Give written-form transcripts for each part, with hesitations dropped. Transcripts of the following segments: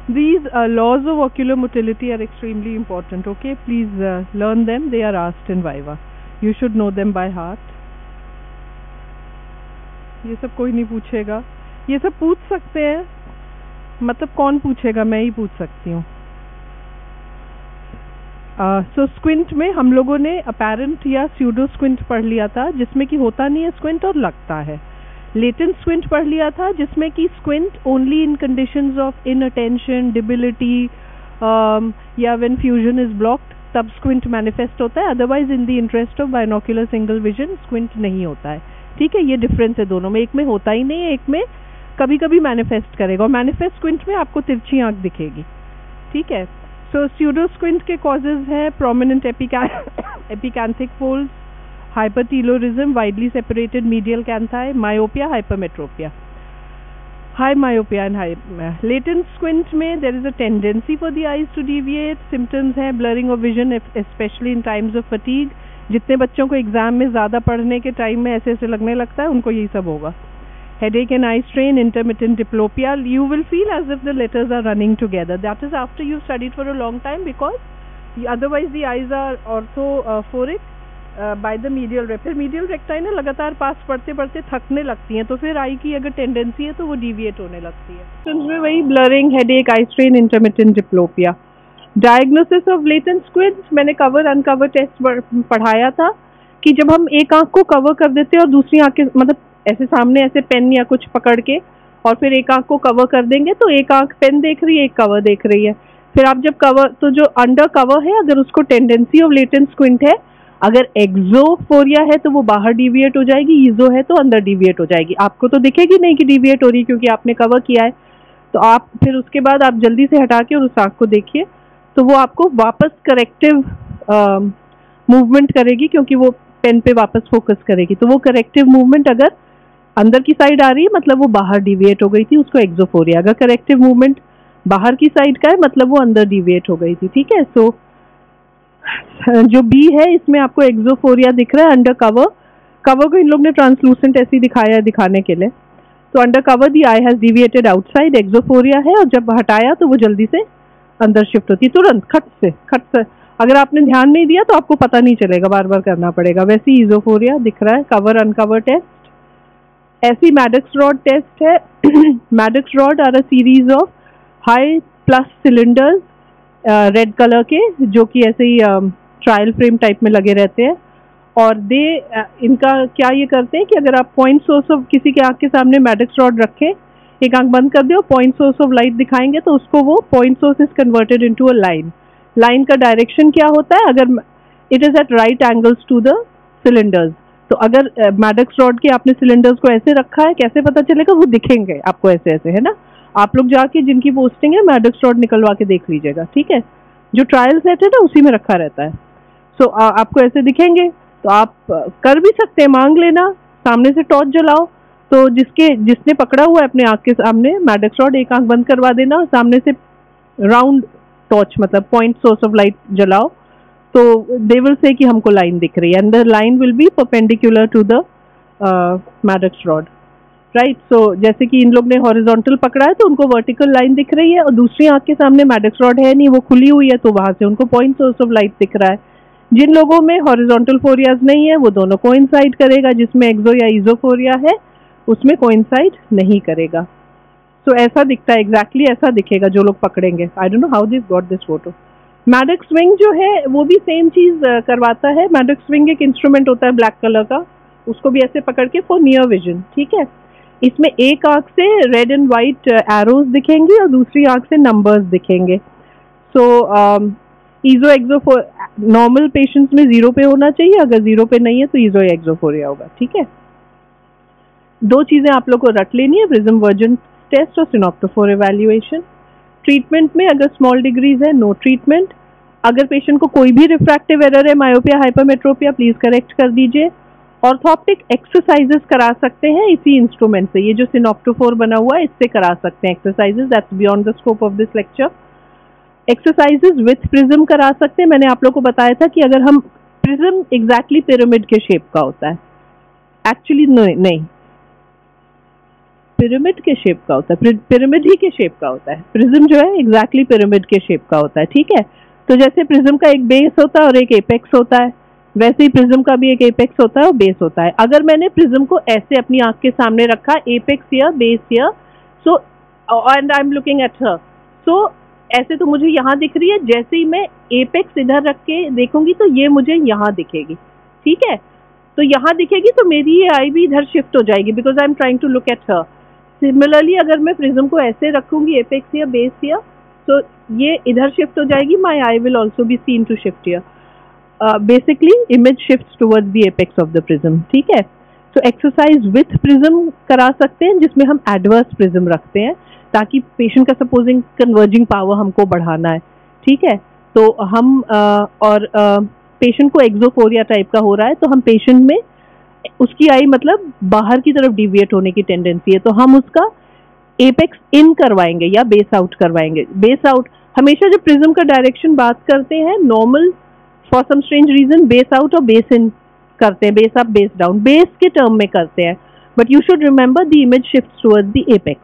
These laws of ocular motility are extremely important. Okay, please learn them. They are asked in Viva. You should know them by heart. ये सब कोई नहीं पूछेगा, ये सब पूछ सकते हैं, मतलब कौन पूछेगा, मैं ही पूछ सकती हूँ। सो स्क्विंट में हम लोगों ने अपैरेंट या स्यूडो स्क्विंट पढ़ लिया था, जिसमें कि होता नहीं है स्क्विंट और लगता है। लेटेंट स्क्विंट पढ़ लिया था, जिसमें कि squint only in conditions of inattention, debility या व्हेन फ्यूजन इज ब्लॉक्ड, तब स्क्विंट मैनिफेस्ट होता है। Otherwise in the interest of binocular single vision squint नहीं होता है। ठीक है, ये डिफरेंस है दोनों में। एक में होता ही नहीं है, एक में कभी कभी मैनिफेस्ट करेगा, और मैनिफेस्ट स्क्विंट में आपको तिरछी आंख दिखेगी। ठीक है, सो स्यूडो स्क्विंट के कॉजेज है prominent epicanthic folds, hypertelorism, widely separated medial canthi, myopia, hypermetropia, high myopia and latent squint में there is a tendency for the eyes to deviate. Symptoms हैं blurring of vision especially in times of fatigue. जितने बच्चों को exam में ज़्यादा पढ़ने के time में ऐसे ऐसे लगने लगता है, उनको यही सब होगा। Headache and eye strain, intermittent diplopia, you will feel as if the letters are running together. That is after you studied for a long time, because otherwise the eyes are orthophoric by the medial recti. फिर medial रेक्टाइन लगातार पास पढ़ते पढ़ते थकने लगती हैं, तो फिर आई की अगर टेंडेंसी है तो वो डिविएट होने लगती है। में वही blurring, headache, I strain, intermittent diplopia. Diagnosis of latent squids मैंने कवर अनकवर टेस्ट पढ़ाया था कि जब हम एक आंख को कवर कर देते हैं और दूसरी आंख के मतलब ऐसे सामने ऐसे पेन या कुछ पकड़ के और फिर एक आंख को कवर कर देंगे, तो एक आंख पेन देख रही है, एक कवर देख रही है। फिर आप जब कवर, तो जो अंडर कवर है अगर उसको टेंडेंसी ऑफ लेटेंट स्क्विंट है, अगर एक्सोफोरिया है तो वो बाहर डिविएट हो जाएगी, ईजो है तो अंदर डिविएट हो जाएगी। आपको तो दिखेगी नहीं कि डिविएट हो रही, क्योंकि आपने कवर किया है। तो आप फिर उसके बाद आप जल्दी से हटा के और उस आंख को देखिए, तो वो आपको वापस करेक्टिव मूवमेंट करेगी, क्योंकि वो पेन पे वापस फोकस करेगी। तो वो करेक्टिव मूवमेंट अगर अंदर की साइड आ रही है, मतलब वो बाहर डिविएट हो गई थी, उसको एक्सोफोरिया। अगर करेक्टिव मूवमेंट बाहर की साइड का है, मतलब वो अंदर डिविएट हो गई थी। ठीक है, सो जो बी है इसमें आपको एक्सोफोरिया दिख रहा है अंडर कवर। कवर को इन लोग ने ट्रांसलूसेंट ऐसी दिखाया है दिखाने के लिए। तो under cover the eye has deviated outside, exophoria है, और जब हटाया तो वो जल्दी से अंदर शिफ्ट होती, तुरंत खट से। अगर आपने ध्यान नहीं दिया तो आपको पता नहीं चलेगा, बार बार करना पड़ेगा। वैसे ही इजोफोरिया दिख रहा है। Cover uncover test. ऐसी मैडक्स रॉड टेस्ट है। Maddox rod are a series of high plus cylinders red colour के, जो कि ऐसे ही ट्रायल फ्रेम टाइप में लगे रहते हैं। और इनका क्या ये करते हैं कि अगर आप पॉइंट सोर्स ऑफ किसी के आंख के सामने मैडक्स रॉड रखें, एक आंख बंद कर दो, पॉइंट सोर्स ऑफ लाइट दिखाएंगे, तो उसको वो point source is converted into a line. Line का डायरेक्शन क्या होता है? अगर it is at right angles to the cylinders. तो अगर मैडक्स रॉड के आपने सिलेंडर्स को ऐसे रखा है, कैसे पता चलेगा? वो दिखेंगे आपको ऐसे ऐसे, है ना। आप लोग जाके जिनकी पोस्टिंग है मैडक्स रॉड निकलवा के देख लीजिएगा। ठीक है, जो ट्रायल सेट है ना उसी में रखा रहता है। सो आपको ऐसे दिखेंगे। तो आप कर भी सकते हैं, मांग लेना, सामने से टॉर्च जलाओ, तो जिसने पकड़ा हुआ है अपने आंख के सामने मैडक्स रॉड, एक आंख बंद करवा देना और सामने से राउंड टॉर्च मतलब पॉइंट सोर्स ऑफ लाइट जलाओ, तो दे विल से कि हमको लाइन दिख रही है, and the line will be perpendicular to the Maddox rod, right. So जैसे कि इन लोग ने हॉरिजॉन्टल पकड़ा है तो उनको वर्टिकल लाइन दिख रही है, और दूसरी आंख के सामने मैडक्स रॉड है नहीं, वो खुली हुई है, तो वहां से उनको पॉइंट सोर्स ऑफ लाइट दिख रहा है। जिन लोगों में हॉरिजॉन्टल फोरियाज नहीं है वो दोनों कोइंसाइड करेगा, जिसमें एक्सो या इजोफोरिया है उसमें कोइंसाइड नहीं करेगा। सो ऐसा दिखता है, एग्जैक्टली ऐसा दिखेगा जो लोग पकड़ेंगे। I don't know how this got this photo. Maddox wing जो है वो भी सेम चीज करवाता है। मैडक्स विंग एक इंस्ट्रूमेंट होता है ब्लैक कलर का, उसको भी ऐसे पकड़ के फॉर नियर विजन। ठीक है, इसमें एक आंख से रेड एंड व्हाइट एरोज दिखेंगी और दूसरी आंख से नंबर्स दिखेंगे। सो ईजो एक्सो नॉर्मल पेशेंट्स में 0 पे होना चाहिए, अगर 0 पे नहीं है तो ईजो एक्सोफोरिया होगा। ठीक है, दो चीजें आप लोग को रट लेनी है, प्रिज्म वर्जन टेस्ट और सिनोप्टोफोर इवैल्यूएशन। ट्रीटमेंट में अगर स्मॉल डिग्रीज है नो ट्रीटमेंट। अगर पेशेंट को कोई भी रिफ्रैक्टिव एरर है, मायोपिया, हाइपरमेट्रोपिया, प्लीज करेक्ट कर दीजिए। ऑर्थोप्टिक एक्सरसाइजेस करा सकते हैं इसी इंस्ट्रूमेंट से, ये जो सिनोप्टोफोर बना हुआ है इससे करा सकते हैं exercises, that's beyond the scope of this lecture. Exercises with prism करा सकते हैं। मैंने आप लोग को बताया था कि अगर हम प्रिज्म एग्जैक्टली पिरामिड के शेप का होता है, एक्चुअली नहीं, पिरामिड के शेप का होता है, पिरामिड ही के शेप का होता है। प्रिज्म जो है एग्जैक्टली पिरामिड के शेप का होता है, ठीक है। तो जैसे प्रिज्म का एक बेस होता है और एक एपेक्स होता है, वैसे ही प्रिज्म का भी एक एपेक्स होता है और बेस होता है। अगर मैंने प्रिज्म को ऐसे अपनी आंख के सामने रखा, एपेक्स या बेस या, so and I am looking at her, so ऐसे तो मुझे यहाँ दिख रही है, जैसे ही मैं एपेक्स इधर रख के देखूंगी तो ये मुझे यहाँ दिखेगी, ठीक है। तो यहाँ दिखेगी तो मेरी ये आई भी इधर शिफ्ट हो जाएगी because I am trying to look at her. Similarly अगर मैं प्रिज्म को ऐसे रखूंगी, एपेक्स या बेस या, तो ये इधर शिफ्ट हो जाएगी, my eye will also be seen to shift here. Basically image shift towards the apex of the prism, ठीक है। तो एक्सरसाइज विथ प्रिज्म करा सकते हैं जिसमें हम एडवर्स प्रिज्म रखते हैं ताकि पेशेंट का सपोजिंग कन्वर्जिंग पावर हमको बढ़ाना है, ठीक है। तो हम और पेशेंट को एक्सोफोरिया टाइप का हो रहा है तो हम पेशेंट में उसकी आई मतलब बाहर की तरफ डिविएट होने की टेंडेंसी है, तो हम उसका एपेक्स इन करवाएंगे या बेस आउट करवाएंगे। बेस आउट हमेशा जब प्रिज्म का डायरेक्शन बात करते हैं normal for some strange reason base out और बेस इन करते हैं, base up base down, base के टर्म में करते हैं, but you should remember the image shift towards the apex.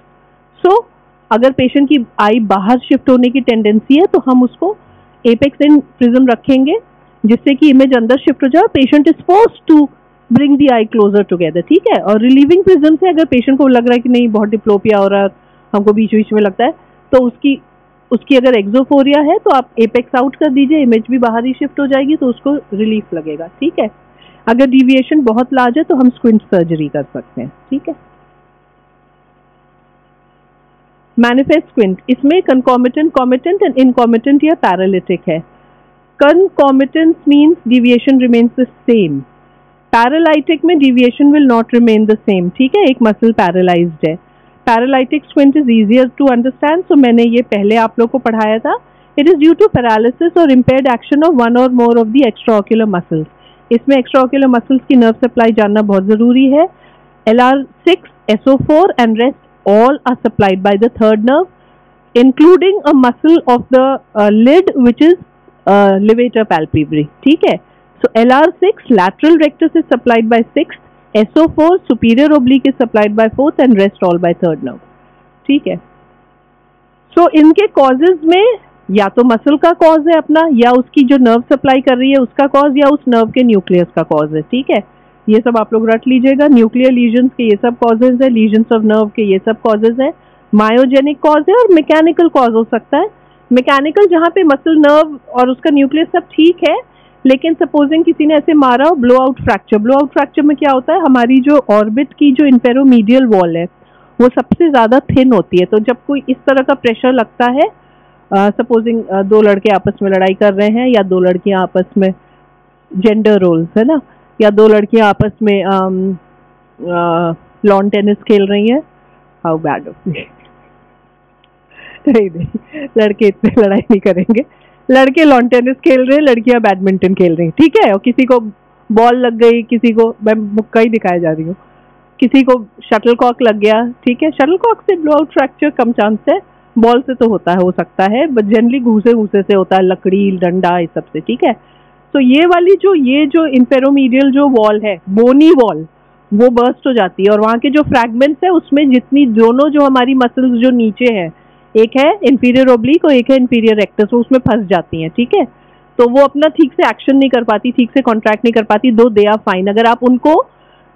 So अगर पेशेंट की आई बाहर शिफ्ट होने की टेंडेंसी है तो हम उसको एपेक्स इन प्रिज्म रखेंगे जिससे कि इमेज अंदर शिफ्ट हो जाए, patient is forced to bring the eye closer together, ठीक है। और रिलीविंग प्रिज्म से अगर पेशेंट को लग रहा है कि नहीं बहुत डिप्लोपिया हो रहा है, हमको बीच बीच में लगता है, तो उसकी अगर एक्सोफोरिया है तो आप एपेक्स आउट कर दीजिए, इमेज भी बाहर ही शिफ्ट हो जाएगी तो उसको रिलीफ लगेगा, ठीक है। अगर डिविएशन बहुत लार्ज है तो हम स्क्विंट सर्जरी कर सकते हैं, ठीक है। मैनिफेस्ट स्क्विंट, इसमें कंकॉमिटेंट, कॉमिटेंट एंड इनकॉमिटेंट या पैरालिटिक है। Concomitance means deviation remains the same, paralytic में deviation will not remain the same, ठीक है। एक मसल पैरालाइज्ड है। Paralytic squint is easier to understand, so मैंने ये पहले आप लोग को पढ़ाया था। It is due to paralysis और इम्पेयर्ड एक्शन ऑफ वन और more of the extraocular muscles. इसमें एक्स्ट्राओक्युलर मसल्स की नर्व सप्लाई जानना बहुत जरूरी है। LR6, SO4 and rest all are supplied by the third nerve, including a muscle of the lid which is levator palpebrae, ठीक है। So LR6 lateral rectus is supplied by 6th, SO4 superior oblique is supplied by 4th and rest all by third nerve, ठीक है। So इनके causes में या तो muscle का cause है अपना, या उसकी जो नर्व सप्लाई कर रही है उसका कॉज, या उस नर्व के न्यूक्लियस का कॉज है, ठीक है। ये सब आप लोग रट लीजिएगा। न्यूक्लियर लीजन्स के ये सब कॉजेज है, लीजन्स ऑफ नर्व के ये सब कॉजेज है। मायोजेनिक कॉज है और मैकेनिकल कॉज हो सकता है। मैकेनिकल जहाँ पे मसल नर्व और उसका न्यूक्लियस सब ठीक है, लेकिन सपोजिंग किसी ने ऐसे मारा हो blow out fracture. Blow out fracture में क्या होता है, हमारी जो ऑर्बिट की जो इंफेरोमीडियल वॉल है वो सबसे ज्यादा थिन होती है, तो जब कोई इस तरह का प्रेशर लगता है, सपोजिंग दो लड़के आपस में लड़ाई कर रहे हैं या दो लड़कियां आपस में, जेंडर रोल्स है ना, या दो लड़कियां आपस में लॉन टेनिस खेल रही हैं, हाउ बैड ऑफ मी। नहीं, लड़के इतने लड़ाई नहीं करेंगे, लड़के लॉन टेनिस खेल रहे हैं, लड़कियां बैडमिंटन खेल रही हैं, ठीक है। और किसी को बॉल लग गई, किसी को, मैं मुक्का ही दिखाया जा रही हूँ, किसी को शटलकॉक लग गया, ठीक है। शटलकॉक से ब्लो आउट फ्रैक्चर कम चांस है, बॉल से तो होता है, हो सकता है, बट जनरली घूसे से होता है, लकड़ी डंडा इस सब से, ठीक है। तो ये वाली जो इंफेरोमीडियल जो वॉल है, बोनी वॉल, वो बर्स्ट हो जाती है और वहाँ के जो फ्रैगमेंट्स है उसमें जितनी दोनों जो हमारी मसल्स जो नीचे है, एक है इंफीरियर ओब्लिक और एक है इंफीरियर रेक्टस, उसमें फंस जाती हैं, ठीक है। तो वो अपना ठीक से एक्शन नहीं कर पाती, ठीक से कॉन्ट्रैक्ट नहीं कर पाती, दो दे आर फाइन। अगर आप उनको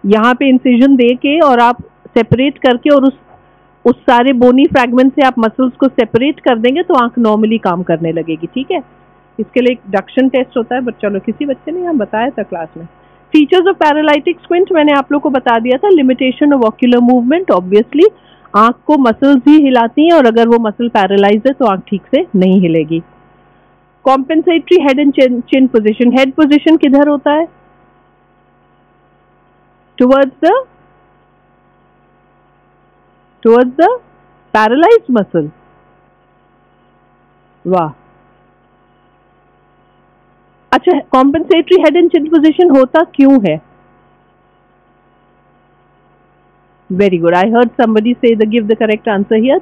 यहाँ पे इंसिजन दे के और आप सेपरेट करके और उस सारे बोनी फ्रैगमेंट से आप मसल्स को सेपरेट कर देंगे तो आंख नॉर्मली काम करने लगेगी, ठीक है। इसके लिए एक डक्शन टेस्ट होता है, बट चलो किसी बच्चे ने यहाँ बताया था क्लास में। फीचर्स ऑफ पैरालाइटिक स्क्विंट मैंने आप लोग को बता दिया था। Limitation of ocular movement, obviously आंख को मसल्स ही हिलाती हैं और अगर वो मसल पैरालाइज है तो आंख ठीक से नहीं हिलेगी। Compensatory head and chin position, head position किधर होता है, towards the paralyzed muscle। वाह, अच्छा, compensatory head and chin position होता क्यों है? Very good, I heard somebody say give the correct answer here,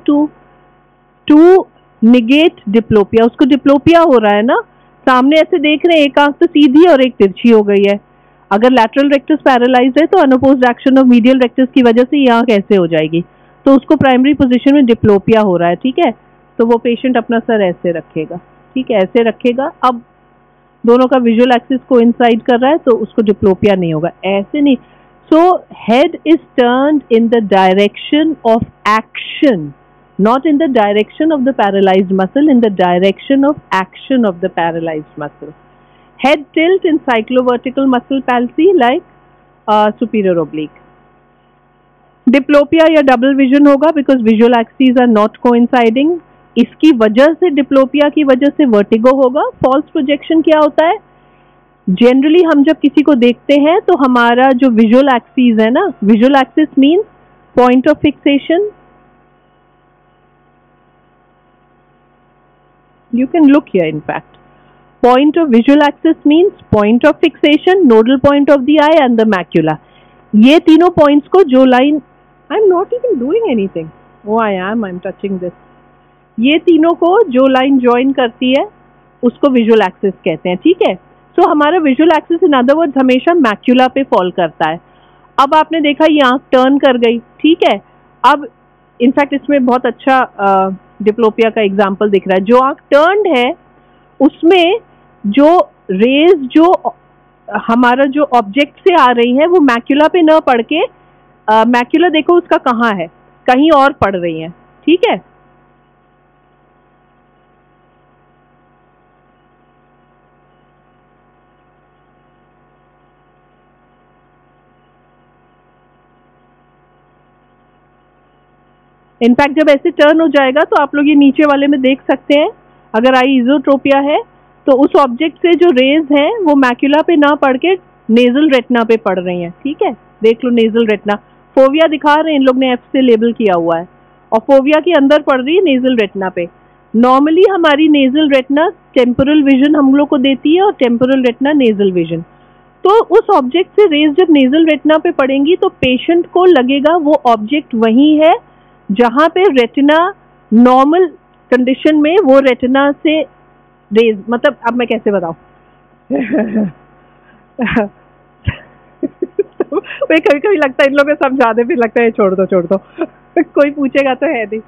to negate diplopia। उसको डिप्लोपिया हो रहा है ना, सामने ऐसे देख रहे हैं, एक आंख तो सीधी और एक तिरछी हो गई है। अगर लैटरल रेक्टस पैरालाइज है तो unopposed action of medial rectus की वजह से ये आंख ऐसे हो जाएगी, तो उसको प्राइमरी पोजीशन में डिप्लोपिया हो रहा है, ठीक है। तो वो पेशेंट अपना सर ऐसे रखेगा, ठीक है, ऐसे रखेगा। अब दोनों का विजुअल एक्सिस कोइंसाइड कर रहा है तो उसको डिप्लोपिया नहीं होगा, ऐसे नहीं। So head is turned in the direction of action, not in the direction of the paralyzed muscle, in the direction of action of the paralyzed muscle. Head tilt in cyclovertical muscle palsy like superior oblique. Diplopia या double vision होगा because visual axes are not coinciding. इसकी वजह से diplopia की वजह से vertigo होगा। False projection क्या होता है? जनरली हम जब किसी को देखते हैं तो हमारा जो विजुअल एक्सिस है ना, visual axis means point of fixation. You can look here, in fact. Point of visual axis means point of fixation, nodal point of the eye and the macula. ये तीनों points को जो line, I'm not even doing anything. Oh, I'm touching this. ये तीनों को जो line join करती है उसको visual axis कहते हैं, ठीक है। So हमारा visual axis in other words हमेशा macula पे fall करता है। अब आपने देखा ये आंख टर्न कर गई, ठीक है। अब इनफैक्ट इसमें बहुत अच्छा डिप्लोपिया का एग्जाम्पल दिख रहा है। जो आंख टर्न्ड है उसमें जो रेज जो हमारा जो ऑब्जेक्ट से आ रही है वो मैक्यूला पे न पड़ के मैक्यूला देखो उसका कहाँ है, कहीं और पड़ रही है, ठीक है। इनफैक्ट जब ऐसे टर्न हो जाएगा तो आप लोग ये नीचे वाले में देख सकते हैं, अगर आई इजोट्रोपिया है तो उस ऑब्जेक्ट से जो रेज हैं वो मैक्यूला पे ना पड़ के नेजल रेटिना पे पड़ रही हैं, ठीक है। देख लो नेजल रेटिना, फोविया दिखा रहे हैं इन लोग ने, एफ से लेबल किया हुआ है, और फोविया के अंदर पड़ रही है नेजल रेटिना पे। नॉर्मली हमारी नेजल रेटिना टेम्पोरल विजन हम लोग को देती है और टेम्पोरल रेटिना नेजल विजन। तो उस ऑब्जेक्ट से रेज जब नेजल रेटिना पे पड़ेंगी तो पेशेंट को लगेगा वो ऑब्जेक्ट वही है जहां पे रेटिना नॉर्मल कंडीशन में वो रेटिना से रेज, मतलब अब मैं कैसे बताऊं कभी कभी लगता है इन लोगों को समझाने, फिर लगता है छोड़ दो कोई पूछेगा तो है नहीं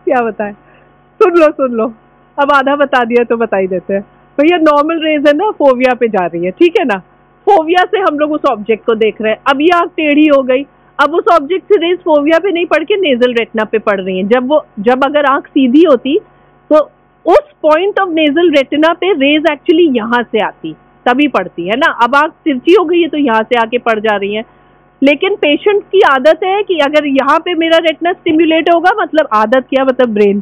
क्या बताएं। सुन लो अब आधा बता दिया तो बता ही देते हैं। भैया नॉर्मल रेज है ना, फोविया पे जा रही है, ठीक है ना। फोविया से हम लोग उस ऑब्जेक्ट को देख रहे हैं, अब ये आंख टेढ़ी हो गई, अब उस ऑब्जेक्ट से रेज फोविया पे नहीं पड़ के नेजल रेटिना पे पड़ रही है। जब अगर आंख सीधी होती तो उस पॉइंट ऑफ नेजल रेटिना पे रेज एक्चुअली यहाँ से आती तभी पड़ती है ना। अब आंख तिरछी हो गई है तो यहाँ से आके पड़ जा रही है, लेकिन पेशेंट की आदत है कि अगर यहाँ पे मेरा रेटिना स्टिम्युलेट होगा, मतलब आदत क्या मतलब ब्रेन,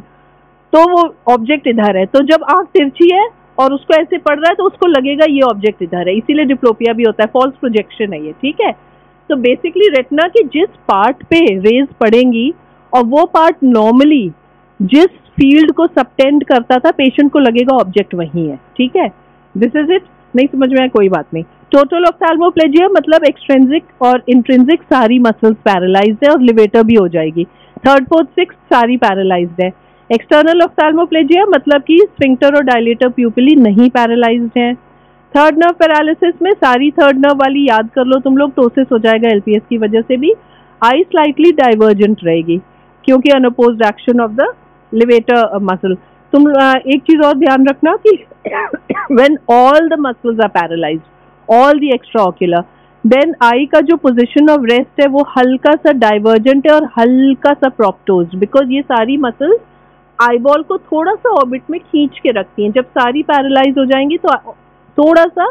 तो वो ऑब्जेक्ट इधर है। तो जब आंख तिरछी है और उसको ऐसे पड़ रहा है तो उसको लगेगा ये ऑब्जेक्ट इधर है, इसीलिए डिप्लोपिया भी होता है, फॉल्स प्रोजेक्शन है ये, ठीक है। तो बेसिकली रेटिना के जिस पार्ट पे रेज पड़ेंगी और वो पार्ट नॉर्मली जिस फील्ड को सबटेंड करता था पेशेंट को लगेगा ऑब्जेक्ट वही है, ठीक है। This is it. नहीं समझ में आया कोई बात नहीं। टोटल ऑफ्थाल्मोप्लेजिया मतलब एक्सट्रिंसिक और इंट्रिंसिक सारी मसल्स पैरालाइज्ड है और लिवेटर भी हो जाएगी। थर्ड फोर्थ सिक्स्थ सारी पैरालाइज्ड है। एक्सटर्नल ऑफ्थाल्मोप्लेजिया मतलब कि स्फिंक्टर और डायलेटर प्यूपिली नहीं पैरालाइज्ड है। थर्ड नर्व पैरालिसिस में सारी थर्ड नर्व वाली याद कर लो तुम लोग, टोसिस हो जाएगा एलपीएस की वजह से भी। आई स्लाइटली डाइवर्जेंट रहेगी क्योंकि unopposed action of the levator muscle. तुम एक चीज और ध्यान रखना कि when all the muscles are paralysed, all the extraocular, then eye का जो पोजीशन ऑफ रेस्ट है वो हल्का सा डाइवर्जेंट है और हल्का सा प्रोप्टोज्ड, बिकॉज ये सारी मसल्स आईबॉल को थोड़ा सा ऑर्बिट में खींच के रखती हैं। जब सारी पैरालाइज हो जाएंगी तो थोड़ा सा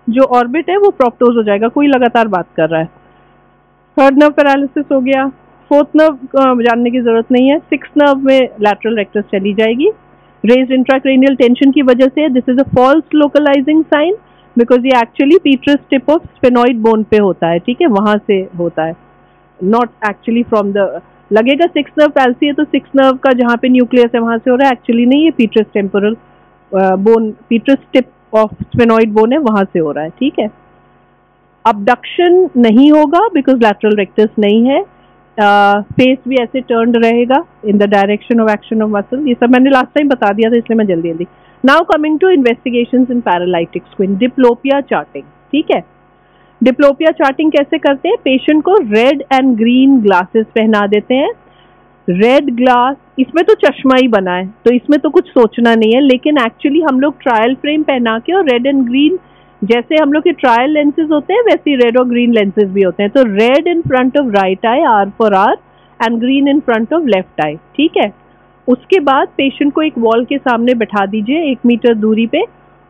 जो ऑर्बिट है वो प्रोप्टोज हो जाएगा। कोई लगातार बात कर रहा है। थर्ड नर्व पैरालिसिस हो गया। फोर्थ नर्व जानने की जरूरत नहीं है। सिक्स नर्व में लैटरल रेक्टस चली जाएगी रेज्ड इंट्राक्रेनियल टेंशन की वजह से। This is a false localising sign because ये actually petrous tip of sphenoid bone पे होता है, ठीक है, वहां से होता है, नॉट एक्चुअली फ्रॉम द। लगेगा सिक्स नर्व पैल्सी है तो सिक्स नर्व का जहाँ पे न्यूक्लियस है वहां से हो रहा है, एक्चुअली नहीं, ये petrous temporal bone, petrous tip of sphenoid bone है वहां से हो रहा है, ठीक है। अबडक्शन नहीं होगा बिकॉज लैटरल रेक्टस नहीं है। फेस भी ऐसे टर्न्ड रहेगा in the direction of action of muscle. ये सब मैंने लास्ट टाइम बता दिया था इसलिए मैं जल्दी। Now coming to investigations in paralytic squint, diplopia charting, ठीक है। डिप्लोपिया चार्टिंग कैसे करते हैं? पेशेंट को रेड एंड ग्रीन ग्लासेस पहना देते हैं। रेड ग्लास, इसमें तो चश्मा ही बना है तो इसमें तो कुछ सोचना नहीं है, लेकिन एक्चुअली हम लोग ट्रायल फ्रेम पहना के और रेड एंड ग्रीन, जैसे हम लोग के ट्रायल लेंसेज होते हैं वैसे रेड और ग्रीन लेंसेज भी होते हैं। तो red in front of right eye, R for R, and green in front of left eye. ठीक है। उसके बाद पेशेंट को एक वॉल के सामने बैठा दीजिए 1 मीटर दूरी पे,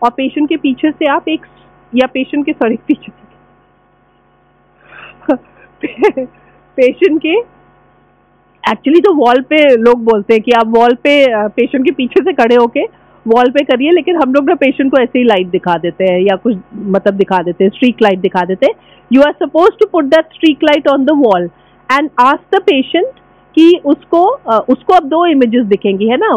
और पेशेंट के पीछे से आप एक, या पेशेंट के सॉरी पीछे पेशेंट के, एक्चुअली तो वॉल पे लोग बोलते हैं कि आप वॉल पे पेशेंट के पीछे से खड़े होके वॉल पे करिए, लेकिन हम लोग ना पेशेंट को ऐसे ही लाइट दिखा देते हैं या कुछ मतलब दिखा देते हैं, स्ट्रीक लाइट दिखा देते हैं। You are suppose to put that streak light on the wall and ask the patient कि उसको अब 2 इमेजेस दिखेंगी, है ना,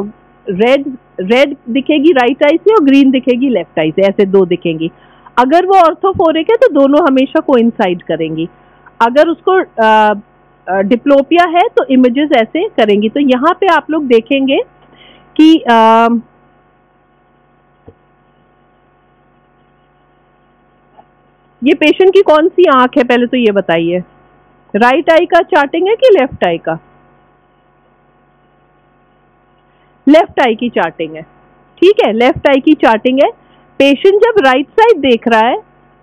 रेड दिखेगी राइट आई से और ग्रीन दिखेगी लेफ्ट आई से, ऐसे 2 दिखेंगी। अगर वो ऑर्थोफोरिक है तो दोनों हमेशा कोइंसाइड करेंगी। अगर उसको डिप्लोपिया है तो इमेजेस ऐसे करेंगी। तो यहाँ पे आप लोग देखेंगे कि ये पेशेंट की कौन सी आंख है पहले तो ये बताइए, राइट आई का चार्टिंग है कि लेफ्ट आई का? लेफ्ट आई की चार्टिंग है। ठीक है, लेफ्ट आई की चार्टिंग है। पेशेंट जब राइट साइड देख रहा है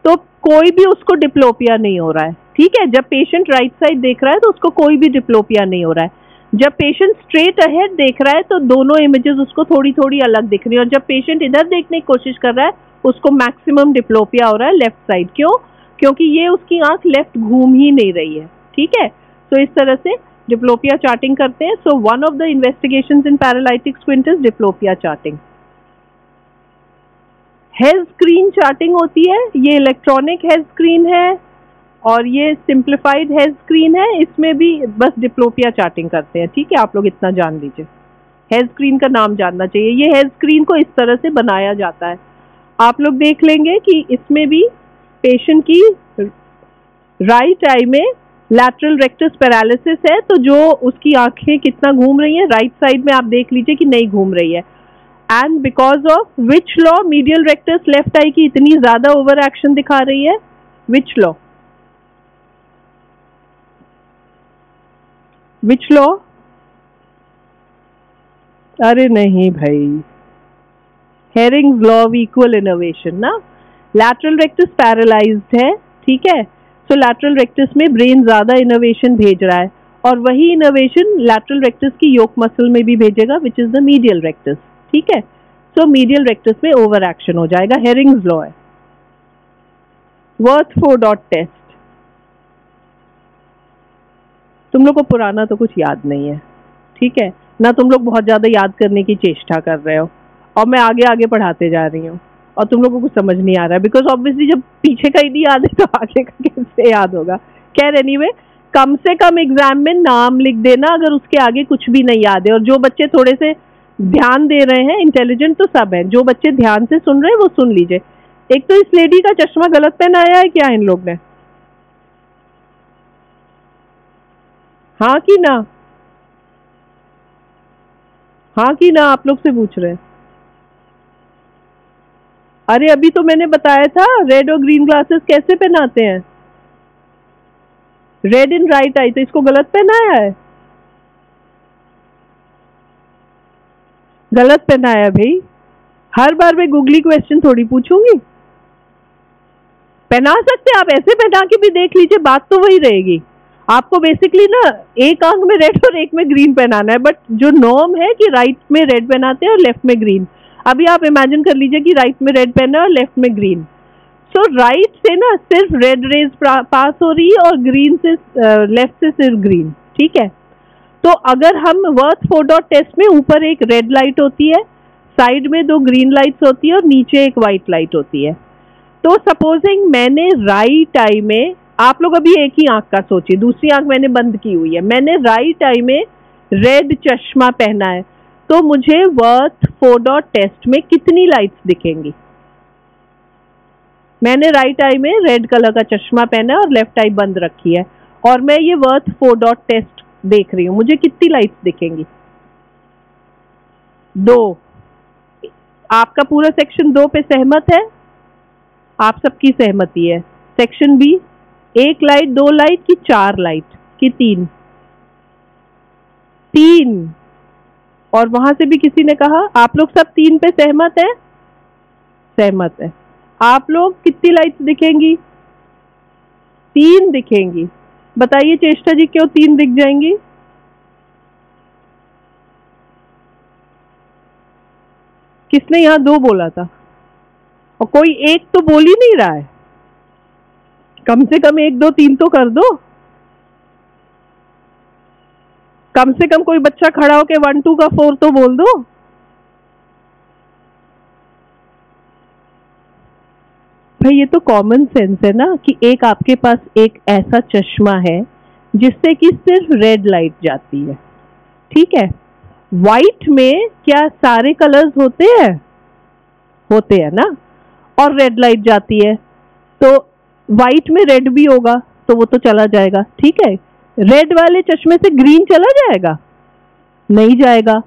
तो कोई भी उसको डिप्लोपिया नहीं हो रहा है। ठीक है, जब पेशेंट राइट साइड देख रहा है तो उसको कोई भी डिप्लोपिया नहीं हो रहा है। जब पेशेंट स्ट्रेट अहेड देख रहा है तो दोनों इमेजेस उसको थोड़ी थोड़ी अलग दिख रही है, और जब पेशेंट इधर देखने की कोशिश कर रहा है उसको मैक्सिमम डिप्लोपिया हो रहा है लेफ्ट साइड। क्यों? क्योंकि ये उसकी आंख लेफ्ट घूम ही नहीं रही है। ठीक है, तो इस तरह से डिप्लोपिया चार्टिंग करते हैं। So one of the investigations in paralytic squint is diplopia charting. Hedge screen charting होती है, ये इलेक्ट्रॉनिक हेज स्क्रीन है और ये सिंप्लीफाइड हेज स्क्रीन है, इसमें भी बस डिप्लोपिया चार्टिंग करते हैं। ठीक है, आप लोग इतना जान लीजिए, हेज स्क्रीन का नाम जानना चाहिए। ये हेज स्क्रीन को इस तरह से बनाया जाता है। आप लोग देख लेंगे कि इसमें भी पेशेंट की राइट आई में लैटरल रेक्टस पैरालिसिस है, तो जो उसकी आंखें कितना घूम रही हैं, राइट साइड में आप देख लीजिए कि नहीं घूम रही है। And because of which law medial rectus left eye की इतनी ज्यादा ओवर एक्शन दिखा रही है? Which law? Which law? अरे नहीं भाई, Hering's law of equal innervation ना। लैटरल रेक्टस पैरालाइज्ड है। ठीक है, सो लैटरल रेक्टस में ब्रेन ज्यादा इनोवेशन भेज रहा है, और वही इनोवेशन लैटरल रेक्टस की योक मसल में भी भेजेगा, which is the medial rectus. ठीक है, सो मीडियल रेक्टस में ओवर एक्शन हो जाएगा, हेरिंग्स लॉ है। वर्थफोर्ड टेस्ट, तुम लोग को पुराना तो कुछ याद नहीं है। ठीक है ना, तुम लोग बहुत ज्यादा याद करने की चेष्टा कर रहे हो और मैं आगे आगे पढ़ाते जा रही हूँ और तुम लोगों को कुछ समझ नहीं आ रहा है, बिकॉज ऑब्वियसली जब पीछे का ही नहीं याद है तो आगे का कैसे याद होगा। खैर एनीवे, कम से कम एग्जाम में नाम लिख देना अगर उसके आगे कुछ भी नहीं याद है। और जो बच्चे थोड़े से ध्यान दे रहे हैं, इंटेलिजेंट तो सब है, जो बच्चे ध्यान से सुन रहे हैं वो सुन लीजिए। एक तो इस लेडी का चश्मा गलत पहनाया है क्या इन लोग ने? हाँ कि ना? हाँ कि ना, आप लोग से पूछ रहे हैं। अरे अभी तो मैंने बताया था रेड और ग्रीन ग्लासेस कैसे पहनाते हैं। रेड इन राइट आई, तो इसको गलत पहनाया है, गलत पहनाया भाई। हर बार मैं गूगली क्वेश्चन थोड़ी पूछूंगी। पहना सकते आप, ऐसे पहना के भी देख लीजिए, बात तो वही रहेगी। आपको बेसिकली ना एक आंख में रेड और एक में ग्रीन पहनाना है, बट जो नॉर्म है कि राइट में रेड पहनाते हैं और लेफ्ट में ग्रीन। अभी आप इमेजिन कर लीजिए कि राइट में रेड पहना है और लेफ्ट में ग्रीन। सो राइट से ना सिर्फ रेड रेज पास हो रही है और ग्रीन से लेफ्ट से सिर्फ ग्रीन। ठीक है, तो अगर हम वर्थफोर्ड टेस्ट में ऊपर एक रेड लाइट होती है, साइड में 2 ग्रीन लाइट्स होती है और नीचे एक व्हाइट लाइट होती है। तो सपोजिंग मैंने राइट आई में, आप लोग अभी एक ही आंख का सोचिए, दूसरी आंख मैंने बंद की हुई है, मैंने राइट आई में रेड चश्मा पहना है, तो मुझे वर्थफोर्ड टेस्ट में कितनी लाइट्स दिखेंगी? मैंने राइट आई में रेड कलर का चश्मा पहना है और लेफ्ट आई बंद रखी है, और मैं ये वर्थफोर्ड टेस्ट देख रही हूँ, मुझे कितनी लाइट्स दिखेंगी? 2। आपका पूरा सेक्शन 2 पे सहमत है? आप सबकी सहमति है। सेक्शन बी, एक लाइट, दो लाइट की चार लाइट की तीन? तीन। और वहां से भी किसी ने कहा, आप लोग सब तीन पे सहमत है? सहमत है। आप लोग कितनी लाइट्स दिखेंगी? तीन दिखेंगी। बताइए चेष्टा जी, क्यों तीन दिख जाएंगी? किसने यहां दो बोला था? और कोई एक तो बोल ही नहीं रहा है। कम से कम एक दो तीन तो कर दो। कम से कम कोई बच्चा खड़ा होके 1 2 का 4 तो बोल दो। भाई ये तो कॉमन सेंस है ना, कि एक आपके पास एक ऐसा चश्मा है जिससे कि सिर्फ रेड लाइट जाती है, ठीक है? व्हाइट में क्या सारे कलर्स होते हैं? होते हैं ना। और रेड लाइट जाती है, तो व्हाइट में रेड भी होगा, तो वो तो चला जाएगा, ठीक है? रेड वाले चश्मे से ग्रीन चला जाएगा? नहीं जाएगा।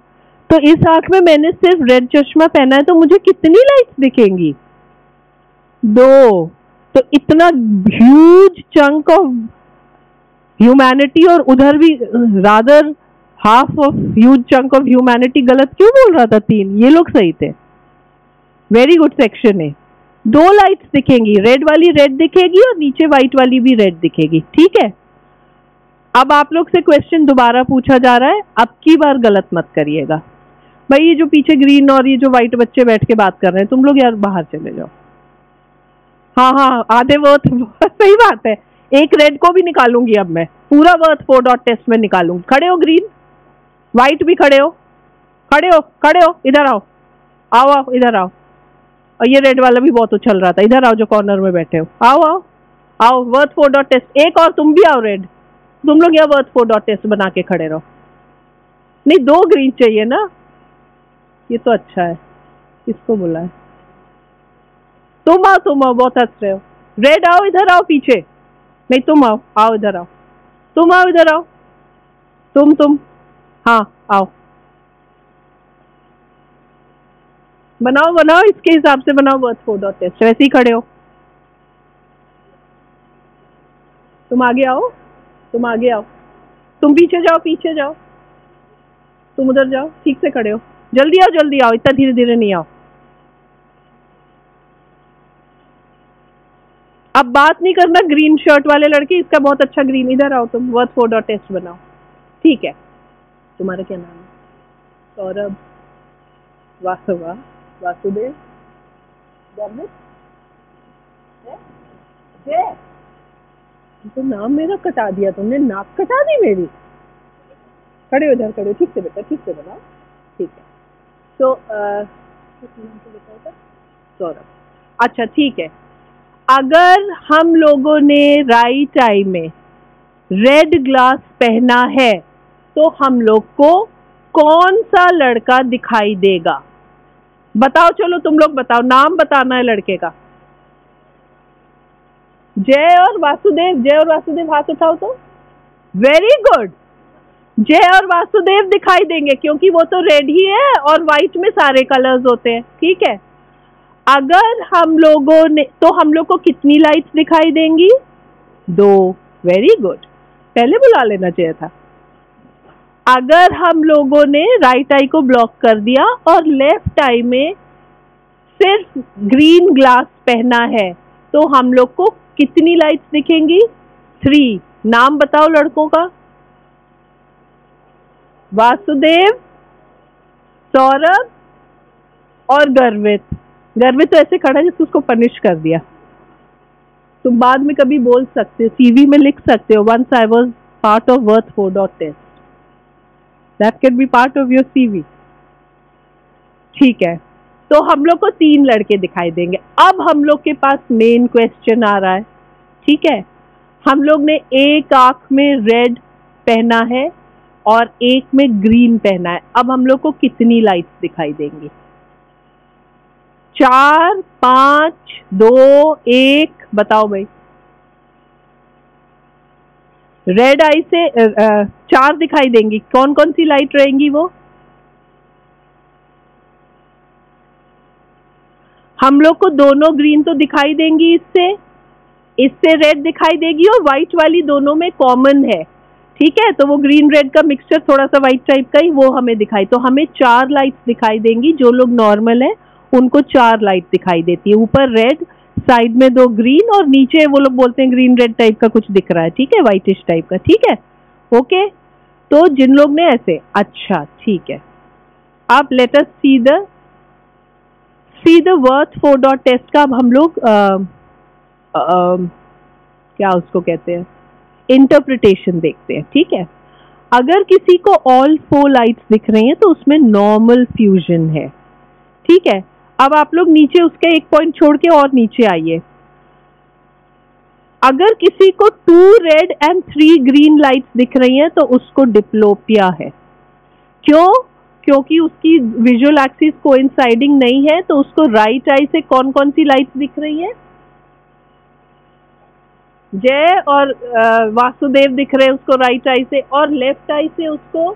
तो इस आंख में मैंने सिर्फ रेड चश्मा पहना है, तो मुझे कितनी लाइट्स दिखेंगी? दो। तो इतना ह्यूज चंक ऑफ ह्यूमैनिटी, और उधर भी rather half of huge chunk of humanity गलत क्यों बोल रहा था? तीन। ये लोग सही थे। वेरी गुड सेक्शन है। दो लाइट्स दिखेंगी, रेड वाली रेड दिखेगी और नीचे व्हाइट वाली भी रेड दिखेगी, ठीक है? अब आप लोग से क्वेश्चन दोबारा पूछा जा रहा है, अब की बार गलत मत करिएगा। भाई ये जो पीछे ग्रीन और ये जो व्हाइट बच्चे बैठ के बात कर रहे हैं, तुम लोग यार बाहर चले जाओ। हाँ हाँ, आधे वर्थ सही बात है। एक रेड को भी निकालूंगी अब मैं, पूरा वर्थ 4 डॉट टेस्ट में निकालूंगी। खड़े हो ग्रीन, व्हाइट भी खड़े हो, खड़े हो, खड़े हो, इधर आओ, आओ आओ इधर आओ। और ये रेड वाला भी बहुत उछल रहा था, इधर आओ जो कॉर्नर में बैठे हो, आओ आओ आओ। Worth 4 dot test. एक और तुम भी आओ रेड, तुम लोग यहाँ वर्थ 4 डॉट टेस्ट बना के खड़े रहो। नहीं, दो ग्रीन चाहिए ना। ये तो अच्छा है, इसको बुलाए। तुम आओ, बहुत हंस रहे हो। रेड आओ, इधर आओ पीछे। नहीं तुम आओ, आओ इधर आओ, तुम आओ इधर आओ, तुम हाँ आओ। बनाओ बनाओ, इसके हिसाब से बनाओ वर्थ 4 डॉट टेस्ट। वैसे ही खड़े हो, तुम आगे आओ, तुम आगे आओ, तुम पीछे जाओ, पीछे जाओ, तुम उधर जाओ, ठीक से खड़े हो। जल्दी आओ, जल्दी आओ, इतना धीरे धीरे नहीं आओ। अब बात नहीं करना ग्रीन शर्ट वाले लड़के, इसका बहुत अच्छा ग्रीन। इधर आओ, तुम वर्थ 4 डॉट टेस्ट बनाओ, ठीक है? तुम्हारा क्या नाम है? सौरभ, वासवा, वासुदेव, तो नाम मेरा कटा दिया तुमने, नाक कटा दी मेरी। खड़े हो, इधर खड़े हो, ठीक से बेटा, ठीक से बनाओ, ठीक है? तो सौरभ, अच्छा ठीक है। अगर हम लोगों ने राइट आई में रेड ग्लास पहना है, तो हम लोग को कौन सा लड़का दिखाई देगा? बताओ, चलो तुम लोग बताओ, नाम बताना है लड़के का। जय और वासुदेव, जय और वासुदेव हाथ उठाओ तो। वेरी गुड, जय और वासुदेव दिखाई देंगे, क्योंकि वो तो रेड ही है और व्हाइट में सारे कलर्स होते हैं, ठीक है? अगर हम लोगों ने, तो हम लोग को कितनी लाइट्स दिखाई देंगी? दो। वेरी गुड, पहले बुला लेना चाहिए था। अगर हम लोगों ने राइट आई को ब्लॉक कर दिया और लेफ्ट आई में सिर्फ ग्रीन ग्लास पहना है, तो हम लोग को कितनी लाइट्स दिखेंगी? 3। नाम बताओ लड़कों का। वासुदेव, सौरभ और गर्वित। गर्वित तो ऐसे खड़ा है जैसे उसको पनिश कर दिया। तुम बाद में कभी बोल सकते हो, सीवी में लिख सकते हो, once I was part of Worth 4 dot test. That can be part of your CV, ठीक है? तो हम लोग को 3 लड़के दिखाई देंगे। अब हम लोग के पास मेन क्वेश्चन आ रहा है, ठीक है? हम लोग ने एक आंख में रेड पहना है और एक में ग्रीन पहना है। अब हम लोग को कितनी लाइट्स दिखाई देंगी? 4, 5, 2, 1, बताओ भाई। रेड आई से 4 दिखाई देंगी। कौन कौन सी लाइट रहेंगी वो? हम लोग को दोनों ग्रीन तो दिखाई देंगी इससे, इससे रेड दिखाई देगी और व्हाइट वाली दोनों में कॉमन है, ठीक है। तो वो ग्रीन रेड का मिक्सचर थोड़ा सा व्हाइट टाइप का ही वो हमें दिखाई, तो हमें 4 लाइट्स दिखाई देंगी। जो लोग नॉर्मल है उनको 4 लाइट दिखाई देती है, ऊपर रेड, साइड में 2 ग्रीन और नीचे वो लोग बोलते हैं ग्रीन रेड टाइप का कुछ दिख रहा है, ठीक है, व्हाइटिश टाइप का, ठीक है, ओके। तो जिन लोग ने ऐसे, अच्छा ठीक है। अब let us see the Worth 4 dot test का। अब हम लोग क्या उसको कहते हैं, इंटरप्रिटेशन देखते हैं, ठीक है। अगर किसी को ऑल 4 लाइट्स दिख रही हैं तो उसमें नॉर्मल फ्यूजन है, ठीक है। अब आप लोग नीचे उसके एक पॉइंट छोड़ के और नीचे आइए। अगर किसी को 2 रेड एंड 3 ग्रीन लाइट्स दिख रही हैं तो उसको डिप्लोपिया है। क्यों? क्योंकि उसकी विजुअल एक्सिस कोइंसाइडिंग नहीं है, तो उसको राइट आई से कौन कौन सी लाइट्स दिख रही है? जय और वासुदेव दिख रहे हैं उसको राइट आई से, और लेफ्ट आई से उसको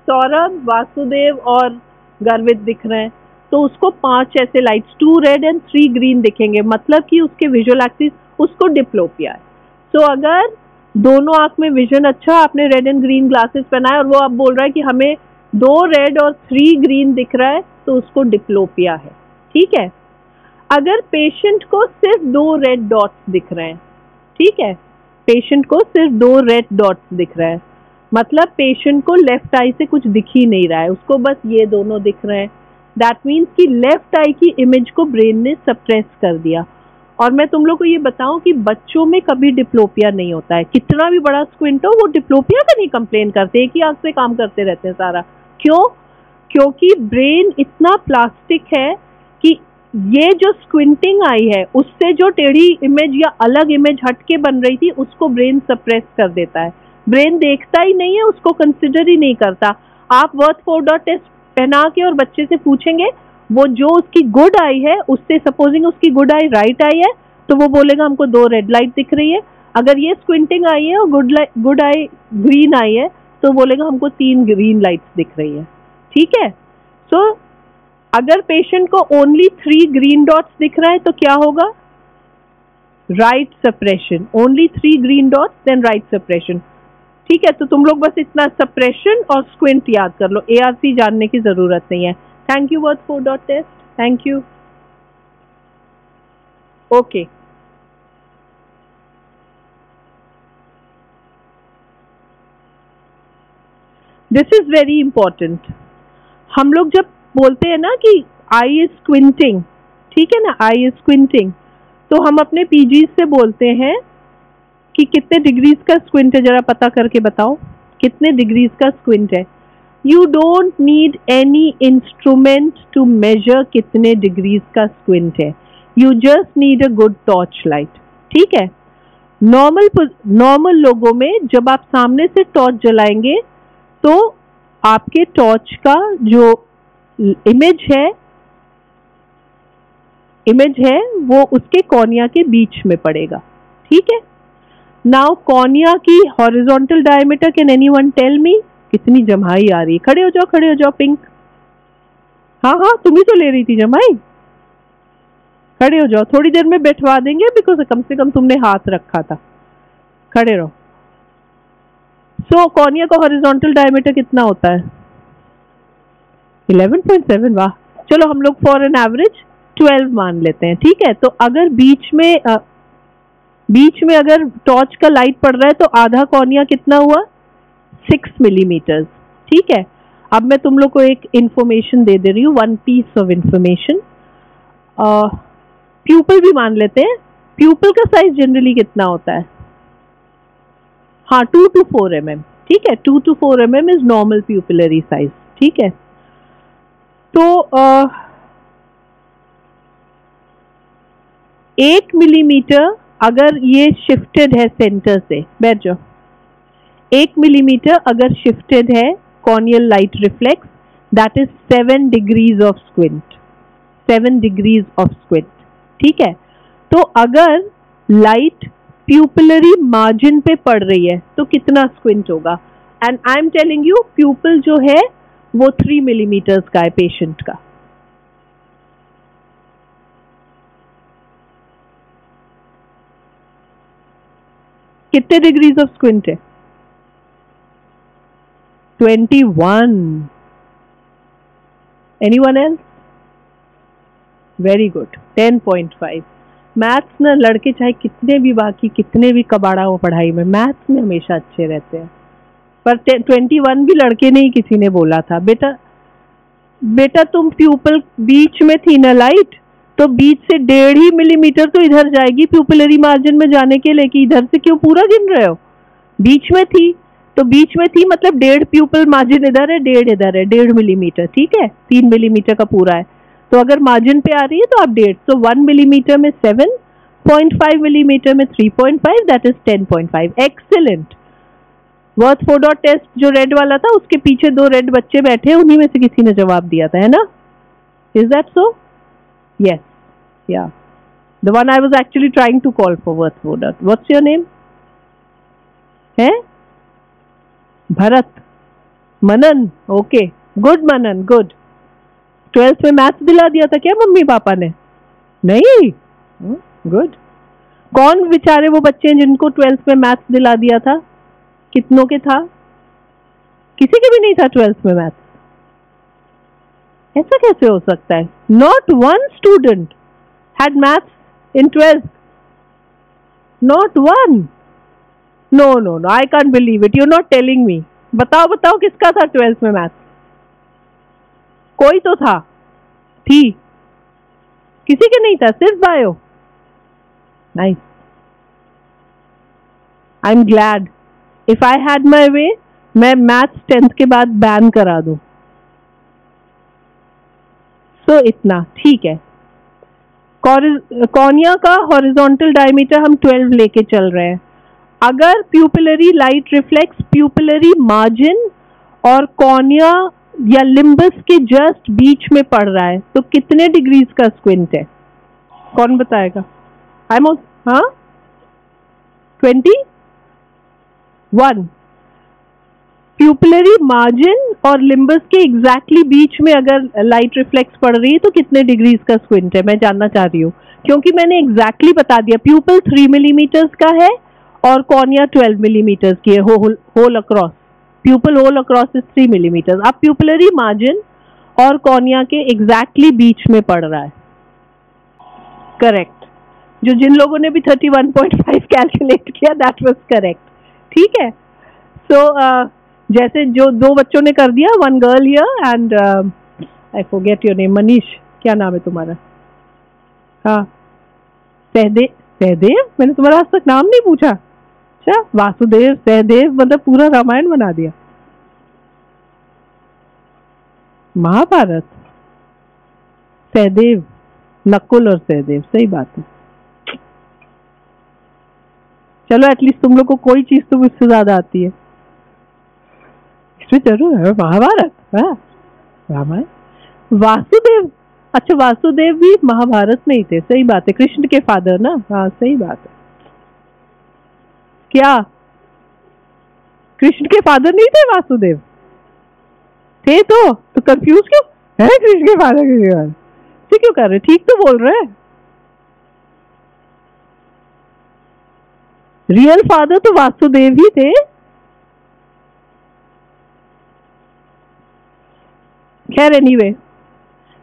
सौरभ, वासुदेव और गर्वित दिख रहे हैं। तो उसको 5 ऐसे लाइट्स, 2 रेड एंड 3 ग्रीन दिखेंगे, मतलब कि उसके विजुअल एक्सिस, उसको डिप्लोपिया है। तो अगर दोनों आंख में विजन अच्छा, आपने रेड एंड ग्रीन ग्लासेस पहनाए और वो अब बोल रहा है कि हमें 2 रेड और 3 ग्रीन दिख रहा है, तो उसको डिप्लोपिया है, ठीक है। अगर पेशेंट को सिर्फ 2 रेड डॉट्स दिख रहे हैं, ठीक है, पेशेंट को सिर्फ 2 रेड डॉट्स दिख रहा है, मतलब पेशेंट को लेफ्ट आई से कुछ दिख ही नहीं रहा है, उसको बस ये दोनों दिख रहे हैं। दैट मीन्स कि लेफ्ट आई की इमेज को ब्रेन ने सप्रेस कर दिया। और मैं तुम लोग को ये बताऊं कि बच्चों में कभी डिप्लोपिया नहीं होता है, कितना भी बड़ा स्क्विंट हो वो डिप्लोपिया का नहीं कंप्लेन करते, एक ही आंख से काम करते रहते हैं सारा। क्यों? क्योंकि ब्रेन इतना प्लास्टिक है कि ये जो स्क्विंटिंग आई है उससे जो टेढ़ी इमेज या अलग इमेज हटके बन रही थी उसको ब्रेन सप्रेस कर देता है। ब्रेन देखता ही नहीं है, उसको कंसिडर ही नहीं करता। आप वर्थ 4 डॉट टेस्ट पहना के और बच्चे से पूछेंगे, वो जो उसकी गुड आई है उससे, सपोजिंग उसकी गुड आई राइट आई है, तो वो बोलेगा हमको 2 रेड लाइट दिख रही है। अगर ये स्क्विंटिंग आई है और गुड आई ग्रीन आई है तो बोलेगा हमको 3 ग्रीन लाइट्स दिख रही है, ठीक है। सो अगर पेशेंट को ओनली 3 ग्रीन डॉट्स दिख रहा है तो क्या होगा? Right suppression, only 3 green dots then right suppression, ठीक है। तो तुम लोग बस इतना सप्रेशन और स्क्विंट याद कर लो, ARC जानने की जरूरत नहीं है। Thank you Worth 4 dot test, thank you, okay. This is very important. हम लोग जब बोलते हैं ना कि आई इज स्क्विंटिंग, ठीक है ना, आई इज स्क्विंटिंग, तो हम अपने पीजीज से बोलते हैं कि कितने डिग्रीज का स्क्विंट है, जरा पता करके बताओ कितने डिग्रीज का स्क्विंट है। You don't need any instrument to measure कितने डिग्रीज का स्क्विंट है, you just need a good torch light, ठीक है। नॉर्मल लोगों में जब आप सामने से टॉर्च जलाएंगे तो आपके टॉर्च का जो इमेज है वो उसके कॉर्निया के बीच में पड़ेगा, ठीक है। नाउ कॉर्निया की horizontal diameter, can anyone tell me? कितनी जमाई आ रही है, खड़े हो जाओ पिंक, हाँ हाँ तुम ही तो ले रही थी जमाई, खड़े हो जाओ, थोड़ी देर में बैठवा देंगे बिकॉज कम से कम तुमने हाथ रखा था, खड़े रहो। सो कॉर्निया का हॉरिजॉन्टल डायमीटर कितना होता है? 11.7, वाह। चलो हम लोग फॉर एन एवरेज 12 मान लेते हैं, ठीक है। तो अगर बीच में अगर टॉर्च का लाइट पड़ रहा है तो आधा कॉर्निया कितना हुआ? 6 मिलीमीटर, ठीक है। अब मैं तुम लोग को एक इंफॉर्मेशन दे रही हूँ, 1 पीस ऑफ इंफॉर्मेशन। प्यूपल भी मान लेते हैं, प्यूपल का साइज जनरली कितना होता है? हाँ 2 to 4 mm, ठीक है, 2 to 4 mm is normal pupillary size, ठीक है। तो 1 मिलीमीटर अगर ये शिफ्टेड है सेंटर से, बैठ जाओ, 1 मिलीमीटर अगर शिफ्टेड है corneal light reflex, that is 7 degrees of squint, 7 degrees of squint, ठीक है। तो अगर लाइट प्यूपिलरी मार्जिन पे पड़ रही है तो कितना स्क्विंट होगा? And I am telling you प्यूपिल जो है वो 3 मिलीमीटर्स का है पेशेंट का। कितने डिग्रीज ऑफ स्क्विंट है? 21. Anyone else? Very good, 10.5. Maths ना लड़के चाहे कितने भी बाकी कितने भी कबाड़ा हो पढ़ाई में, मैथ्स में हमेशा अच्छे रहते हैं। पर 21 भी लड़के ने ही किसी ने बोला था। बेटा तुम प्यूपल बीच में थी ना लाइट, तो बीच से 1.5 मिलीमीटर तो इधर जाएगी प्यूपिलरी मार्जिन में जाने के लिए, कि इधर से क्यों पूरा गिन रहे हो? बीच में थी तो बीच में थी मतलब 1.5 प्यूपल मार्जिन इधर है, 1.5 इधर है, 1.5 मिलीमीटर, ठीक है, 3 मिलीमीटर का पूरा है। तो अगर मार्जिन पे आ रही है तो आप 1.5, तो 1 मिलीमीटर में 7.5 मिलीमीटर में 3.5, दैट इज 10.5। एक्सीलेंट। वर्थफोर्ड टेस्ट जो रेड वाला था उसके पीछे 2 रेड बच्चे बैठे, उन्हीं में से किसी ने जवाब दिया था, है ना? Is that so? Yes, yeah the one I was actually trying to call for Worthford. What's your name? है Bharat? Manan? Okay, good Manan, good. 12th में मैथ्स दिला दिया था क्या मम्मी पापा ने? नहीं? गुड। कौन बेचारे वो बच्चे हैं जिनको 12th में मैथ्स दिला दिया था? कितनों के था? किसी के भी नहीं था 12th में मैथ्स। ऐसा कैसे हो सकता है? Not one student had maths in 12th, not one. No no no, I can't believe it, you are not telling me. बताओ बताओ किसका था 12th में मैथ्स? कोई तो था, थी, किसी के नहीं था, सिर्फ bio. Nice, I am glad. If I had my way, मैं मैथ्स 10th के बाद बैन करा दूं। सो इतना ठीक है। कॉर्निया का हॉरिजॉन्टल डायमीटर हम 12 लेके चल रहे हैं। अगर pupillary light reflex pupillary margin और कॉर्निया या लिम्बस के जस्ट बीच में पड़ रहा है तो कितने डिग्रीज का स्क्विंट है? कौन बताएगा? आई एम हाँ 21। प्यूपिलरी मार्जिन और लिम्बस के एग्जैक्टली बीच में अगर लाइट रिफ्लेक्स पड़ रही है तो कितने डिग्रीज का स्क्विंट है? मैं जानना चाह रही हूँ, क्योंकि मैंने एग्जैक्टली बता दिया। प्यूपल 3 मिलीमीटर्स का है और कॉर्निया 12 मिलीमीटर्स की है, hole across. Pupil hole across is 3 millimeter. अब प्यूपिलरी मार्जिन और कॉर्निया के एग्जैक्टली बीच में पड़ रहा है। करेक्ट। जो जिन लोगों ने भी 31.5 कैलकुलेट किया दैट वाज करेक्ट। ठीक है। सो जैसे जो 2 बच्चों ने कर दिया, one girl here and I forget your name. Manish, क्या नाम है तुम्हारा? हाँ सहदेव। मैंने तुम्हारा आज तक नाम नहीं पूछा। अच्छा, वासुदेव, सहदेव, मतलब पूरा रामायण बना दिया। महाभारत, सहदेव, नकुल और सहदेव, सही बात है। चलो एटलीस्ट तुम लोग को कोई चीज तो मुझसे ज्यादा आती है। इसमें जरूर है महाभारत, रामायण। वासुदेव, अच्छा वासुदेव भी महाभारत में ही थे, सही बात है। कृष्ण के फादर ना, हाँ सही बात है। क्या कृष्ण के फादर नहीं थे वासुदेव? थे तो कंफ्यूज क्यों है? कृष्ण के फादर से क्यों कर रहे? ठीक तो बोल रहे हैं। रियल फादर तो वासुदेव ही थे। खैर एनीवे,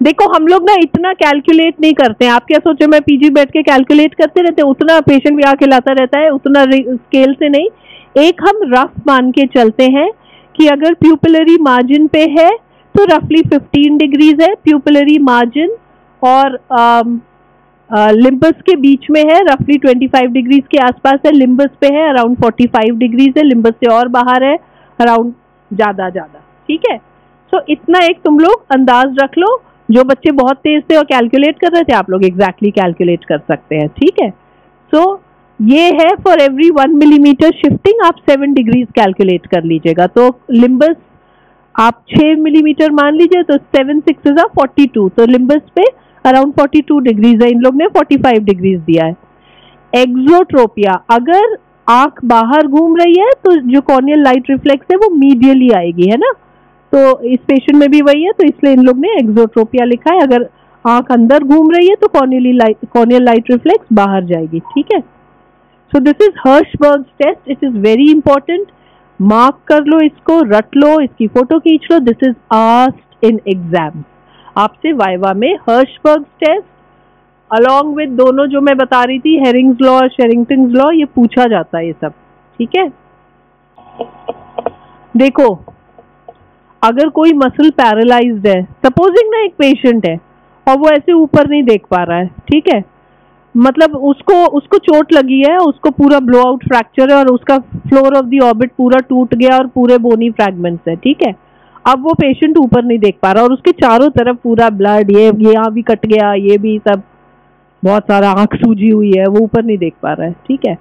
देखो हम लोग ना इतना कैलकुलेट नहीं करते हैं। आप क्या सोचे मैं पीजी बैठ के कैलकुलेट करते रहते हैं? उतना पेशेंट भी आके लाता रहता है, उतना स्केल से नहीं। एक हम रफ मान के चलते हैं कि अगर प्यूपिलरी मार्जिन पे है तो रफली 15 डिग्रीज है प्यूपिलरी मार्जिन, और लिम्बस के बीच में है, रफली 25 डिग्रीज के आसपास है। लिम्बस पे है अराउंड 45 डिग्रीज है, लिम्बस से और बाहर है अराउंड ज्यादा। ठीक है। सो इतना एक तुम लोग अंदाज रख लो। जो बच्चे बहुत तेज थे और कैलकुलेट कर रहे थे, आप लोग एग्जैक्टली कैलकुलेट कर सकते हैं। ठीक है। सो ये है फॉर एवरी 1 मिलीमीटर शिफ्टिंग आप 7 डिग्रीज कैलकुलेट कर लीजिएगा। तो लिम्बस आप 6 मिलीमीटर मान लीजिए, तो 7 6 is 42, तो लिम्बस पे अराउंड 42 डिग्रीज है। इन लोग ने 45 डिग्रीज दिया है। एक्सोट्रोपिया, अगर आंख बाहर घूम रही है तो जो कॉर्नियल लाइट रिफ्लेक्स है वो मीडियली आएगी, है ना? तो इस पेशेंट में भी वही है, तो इसलिए इन लोग ने एक्सोट्रोपिया लिखा है। अगर आंख अंदर घूम रही है तो कॉर्नियल लाइट रिफ्लेक्स बाहर जाएगी। ठीक है। So this is Hirschberg's test. It is very important. Mark कर लो इसको, रट लो, इसकी फोटो खींच लो. This is asked in exam. आपसे वाइवा में हर्शबर्ग्स टेस्ट अलॉन्ग विद दोनों जो मैं बता रही थी, हेरिंग्स लॉ और शेरिंगटन्स लॉ, ये पूछा जाता है ये सब. ठीक है. देखो, अगर कोई मसल पैरालाइज्ड है, सपोजिंग ना एक पेशेंट है और वो ऐसे ऊपर नहीं देख पा रहा है, ठीक है, मतलब उसको चोट लगी है, उसको पूरा ब्लो आउट फ्रैक्चर है और उसका फ्लोर ऑफ द ऑर्बिट पूरा टूट गया और पूरे बोनी फ्रैगमेंट्स है. ठीक है. अब वो पेशेंट ऊपर नहीं देख पा रहा और उसके चारों तरफ पूरा ब्लड, ये यहाँ भी कट गया, ये भी सब बहुत सारा, आंख सूजी हुई है, वो ऊपर नहीं देख पा रहा है. ठीक है.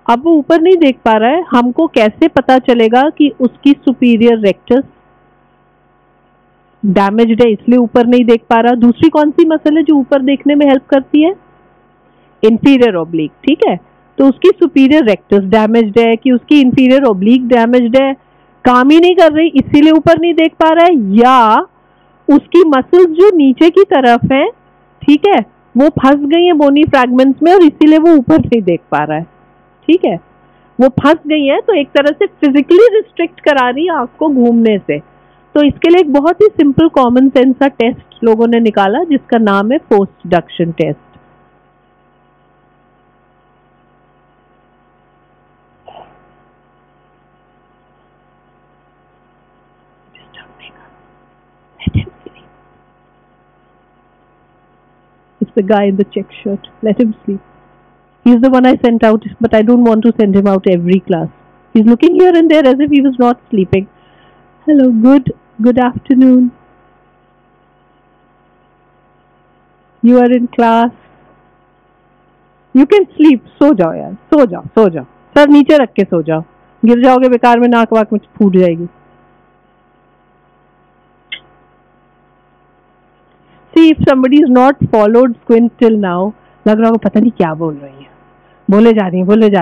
अब वो ऊपर नहीं देख पा रहा है, हमको कैसे पता चलेगा कि उसकी सुपीरियर रेक्टस डैमेज्ड है इसलिए ऊपर नहीं देख पा रहा. दूसरी कौन सी मसल है जो ऊपर देखने में हेल्प करती है? Inferior oblique. ठीक है. तो उसकी सुपीरियर रेक्टस डैमेज्ड है कि उसकी इंफीरियर ओब्लिक डैमेज्ड है, काम ही नहीं कर रही इसीलिए ऊपर नहीं देख पा रहा है, या उसकी मसल्स जो नीचे की तरफ है, ठीक है, वो फंस गई है बोनी फ्रैगमेंट्स में और इसीलिए वो ऊपर नहीं देख पा रहा है. ठीक है. वो फंस गई है तो एक तरह से फिजिकली रिस्ट्रिक्ट करा रही है आंख को घूमने से. तो इसके लिए एक बहुत ही सिंपल कॉमन सेंस का टेस्ट लोगों ने निकाला जिसका नाम है फोर्सडक्शन test. It's the guy in the check shirt. Let him sleep. He's the one I sent out, but I don't want to send him out every class. He's looking here and there as if he was not sleeping. Hello, good afternoon. You are in class. You can sleep. सो जाओ यार, सो जाओ. Sir नीचे रख के सो जाओ, गिर जाओगे बेकार में, नाक वाक में फूट जाएगी. See, if somebody is not followed squint till now, लग रहा होगा पता नहीं क्या बोल रही है, बोले जा